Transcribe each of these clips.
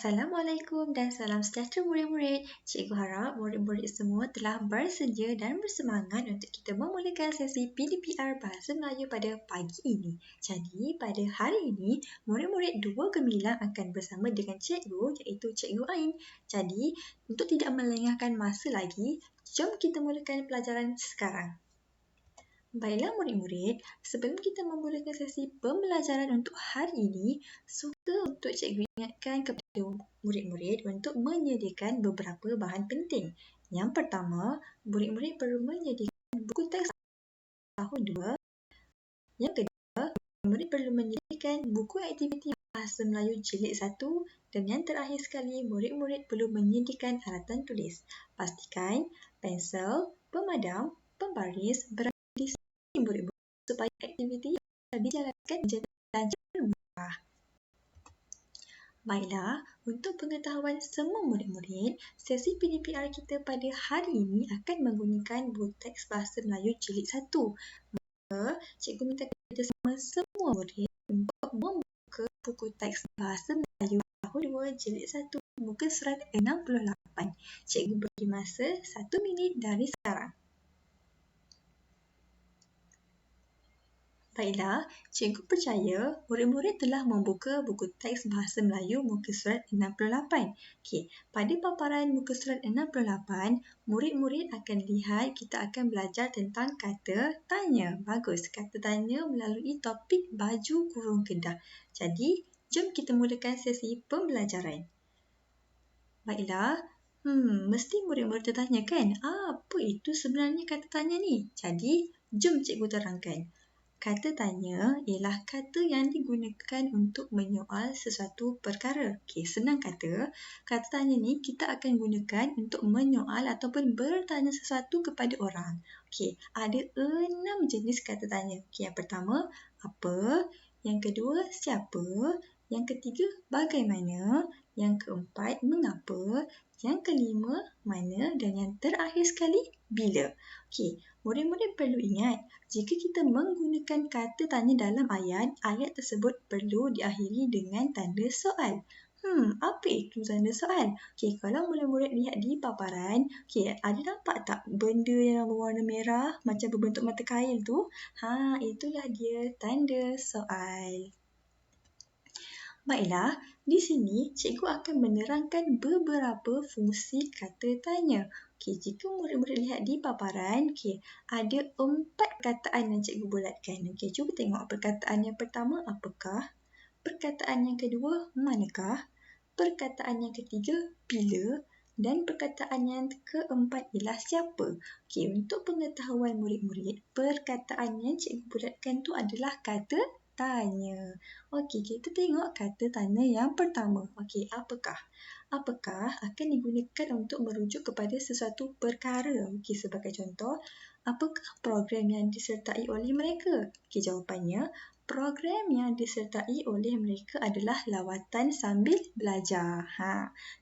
Assalamualaikum dan salam sejahtera murid-murid. Cikgu harap murid-murid semua telah bersedia dan bersemangat untuk kita memulakan sesi PDPR Bahasa Melayu pada pagi ini. Jadi, pada hari ini, murid-murid 2 gemilang akan bersama dengan cikgu iaitu Cikgu Ain. Jadi, untuk tidak melengahkan masa lagi, jom kita mulakan pelajaran sekarang. Baiklah murid-murid, sebelum kita memulakan sesi pembelajaran untuk hari ini, suka untuk cikgu ingatkan kepada murid-murid untuk menyediakan beberapa bahan penting. Yang pertama, murid-murid perlu menyediakan buku teks tahun 2. Yang kedua, murid perlu menyediakan buku aktiviti Bahasa Melayu Jilid 1 dan yang terakhir sekali, murid-murid perlu menyediakan alatan tulis. Pastikan pensel, pemadam, pembaris berada di sisi murid-murid supaya aktiviti dijalankan dengan lancar dan mudah. Baiklah, untuk pengetahuan semua murid-murid, sesi PDPR kita pada hari ini akan menggunakan buku teks Bahasa Melayu Jilid 1. Maka, cikgu minta kerjasama semua murid untuk membuka buku teks Bahasa Melayu tahun 2 Jilid 1 muka surat 68. Cikgu beri masa 1 minit dari sekarang. Baiklah, cikgu percaya murid-murid telah membuka buku teks Bahasa Melayu muka surat 68. Okey, pada paparan muka surat 68, murid-murid akan lihat kita akan belajar tentang kata tanya. Bagus, kata tanya melalui topik baju kurung kedah. Jadi, jom kita mulakan sesi pembelajaran. Baiklah, mesti murid-murid tertanya kan, apa itu sebenarnya kata tanya ni? Jadi, jom cikgu terangkan. Kata tanya ialah kata yang digunakan untuk menyoal sesuatu perkara. Okey, senang kata tanya ni kita akan gunakan untuk menyoal ataupun bertanya sesuatu kepada orang. Okey, ada 6 jenis kata tanya. Okey, yang pertama, apa? Yang kedua, siapa? Yang ketiga, bagaimana? Yang keempat, mengapa? Yang kelima, mana? Dan yang terakhir sekali, bila? Okey, murid-murid perlu ingat, jika kita menggunakan kata tanya dalam ayat tersebut perlu diakhiri dengan tanda soal. Apa itu tanda soal? Okey, kalau murid-murid lihat di paparan, okey, ada nampak tak benda yang berwarna merah macam berbentuk mata kail tu? Itulah dia tanda soal. Baiklah, di sini cikgu akan menerangkan beberapa fungsi kata tanya. Okey, jika murid-murid lihat di paparan, ada 4 perkataan yang cikgu bulatkan. Okey, cuba tengok perkataan yang pertama, apakah? Perkataan yang kedua, manakah? Perkataan yang ketiga, bila? Dan perkataan yang keempat ialah siapa? Okey, untuk pengetahuan murid-murid, perkataan yang cikgu bulatkan tu adalah kata tanya. Okey, kita tengok kata tanya yang pertama. Okey, apakah? Apakah akan digunakan untuk merujuk kepada sesuatu perkara. Okey, sebagai contoh, apakah program yang disertai oleh mereka? Okey, jawapannya, program yang disertai oleh mereka adalah lawatan sambil belajar.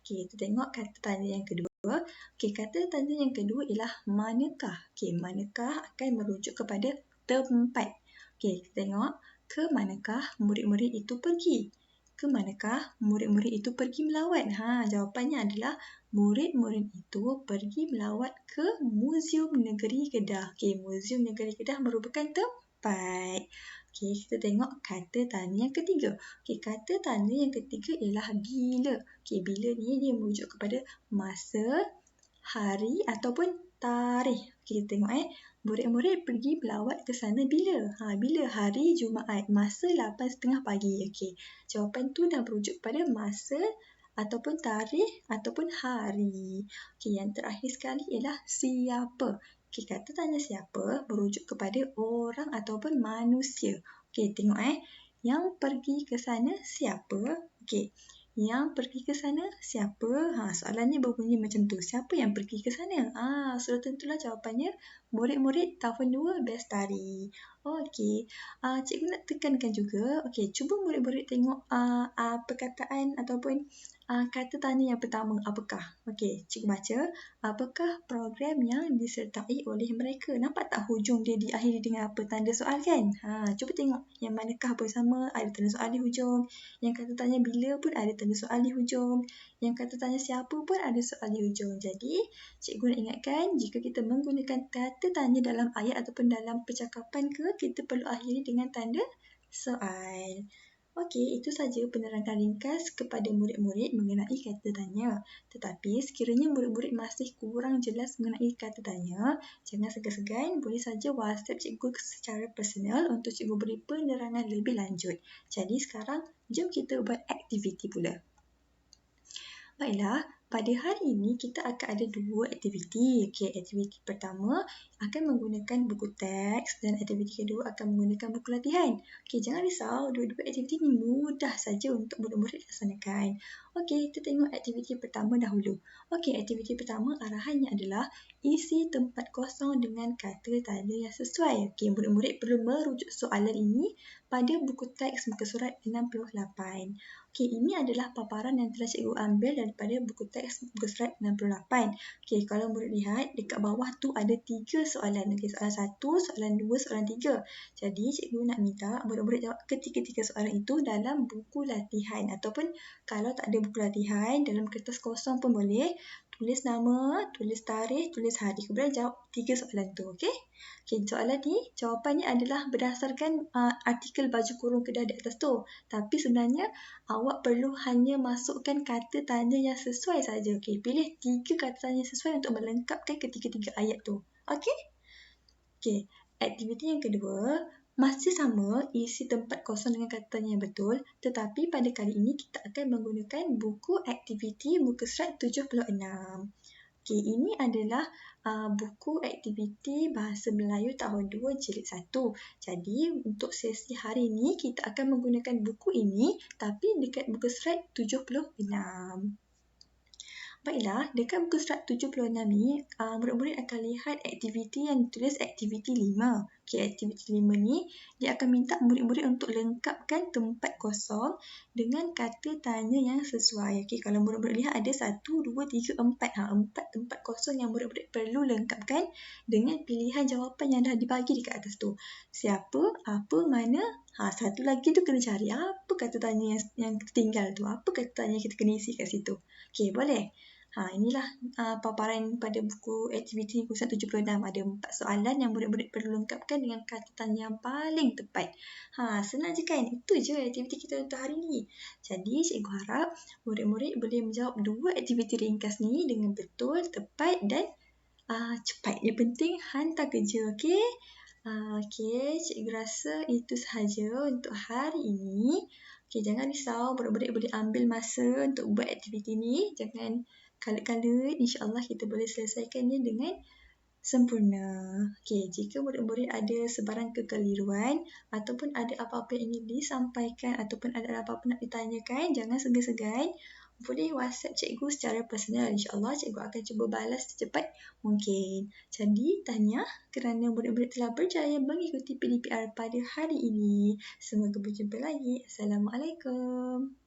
Okey, kita tengok kata tanya yang kedua. Okey, kata tanya yang kedua ialah manakah? Okey, manakah akan merujuk kepada tempat. Okey, kita tengok ke manakah murid-murid itu pergi? Ke manakah murid-murid itu pergi melawat? Jawapannya adalah murid-murid itu pergi melawat ke Muzium Negeri Kedah. Okey, Muzium Negeri Kedah merupakan tempat. Okey, kita tengok kata tanya yang ketiga. Okey, kata tanya yang ketiga ialah bila. Okey, bila ni dia merujuk kepada masa, hari ataupun tarikh. Okey, kita tengok murid-murid pergi melawat ke sana bila? Bila hari Jumaat, masa 8.30 pagi. Okey, jawapan tu dah merujuk pada masa ataupun tarikh ataupun hari. Okey, yang terakhir sekali ialah siapa. Okey, kata tanya siapa merujuk kepada orang ataupun manusia. Okey, tengok yang pergi ke sana siapa? Okey, yang pergi ke sana siapa? Soalannya berbunyi macam tu. Siapa yang pergi ke sana? Sudah tentulah jawapannya murid-murid tahun 2 Bestari. Okey, cikgu nak tekankan juga. Okey, cuba murid-murid tengok perkataan ataupun kata tanya yang pertama, apakah? Okey, cikgu baca. Apakah program yang disertai oleh mereka? Nampak tak hujung dia diakhiri dengan apa? Tanda soal kan? Cuba tengok yang manakah bersama ada tanda soal di hujung. Yang kata tanya bila pun ada tanda soal di hujung. Yang kata tanya siapa pun ada soal di hujung. Jadi, cikgu nak ingatkan jika kita menggunakan kata tanya dalam ayat ataupun dalam percakapan kita perlu akhiri dengan tanda soal. Okey, itu saja penerangan ringkas kepada murid-murid mengenai kata tanya. Tetapi sekiranya murid-murid masih kurang jelas mengenai kata tanya, jangan segan-segan, boleh saja WhatsApp cikgu secara personal untuk cikgu beri penerangan lebih lanjut. Jadi sekarang, jom kita buat aktiviti pula. Baiklah, pada hari ini kita akan ada 2 aktiviti. Okey, aktiviti pertama akan menggunakan buku teks dan aktiviti kedua akan menggunakan buku latihan. Okey, jangan risau, dua-dua aktiviti ini mudah saja untuk murid-murid laksanakan. Okey, kita tengok aktiviti pertama dahulu. Okey, aktiviti pertama arahannya adalah isi tempat kosong dengan kata tanya yang sesuai. Okey, murid-murid perlu merujuk soalan ini pada buku teks muka surat 68. Okey, ini adalah paparan yang telah cikgu ambil daripada buku teks muka surat 68. Okey, kalau murid lihat dekat bawah tu ada 3 soalan. Okey, soalan 1, soalan 2, soalan 3. Jadi, cikgu nak minta murid-murid jawab ketiga-tiga soalan itu dalam buku latihan ataupun kalau tak ada buku latihan, dalam kertas kosong pun boleh. Tulis nama, tulis tarikh, tulis hari. Kemudian jawab 3 soalan tu, okey? Okey, soalan ni jawapannya adalah berdasarkan artikel baju kurung kedah di atas tu. Tapi sebenarnya awak perlu hanya masukkan kata tanya yang sesuai saja. Okey, pilih 3 kata tanya sesuai untuk melengkapkan ketiga-tiga ayat tu. Okey? Okey, aktiviti yang kedua masih sama isi tempat kosong dengan kata tanya yang betul, tetapi pada kali ini kita akan menggunakan buku aktiviti muka surat 76. Okey, ini adalah buku aktiviti Bahasa Melayu tahun 2 jilid 1. Jadi, untuk sesi hari ini kita akan menggunakan buku ini tapi dekat muka surat 76. Baiklah, dekat muka surat 76 ni, murid-murid akan lihat aktiviti yang ditulis aktiviti 5. Okey, aktiviti 5 ni, dia akan minta murid-murid untuk lengkapkan tempat kosong dengan kata tanya yang sesuai. Okey, kalau murid-murid lihat ada 1, 2, 3, 4. 4 tempat kosong yang murid-murid perlu lengkapkan dengan pilihan jawapan yang dah dibagi dekat atas tu. Siapa, apa, mana. Satu lagi tu kena cari apa kata tanya yang tertinggal tu. Apa kata tanya yang kita kena isi kat situ. Okey, boleh? Inilah paparan pada buku aktiviti muka surat 76. Ada 4 soalan yang murid-murid perlu lengkapkan dengan kata tanya yang paling tepat. Senang je kan? Itu je aktiviti kita untuk hari ni. Jadi, cikgu harap murid-murid boleh menjawab 2 aktiviti ringkas ni dengan betul, tepat dan cepat. Yang penting hantar kerja, okey? Okey, cikgu rasa itu sahaja untuk hari ini. Okey, jangan risau, murid-murid boleh ambil masa untuk buat aktiviti ni. Jangan kalut-kalut, insya-Allah kita boleh selesaikannya dengan sempurna. Okey, jika murid-murid ada sebarang kekeliruan ataupun ada apa-apa yang ingin disampaikan ataupun ada apa-apa nak ditanyakan, jangan segan-segan. Boleh WhatsApp cikgu secara personal. InsyaAllah cikgu akan cuba balas secepat mungkin. Jadi, tahniah kerana murid-murid telah berjaya mengikuti PDPR pada hari ini. Semoga berjumpa lagi. Assalamualaikum.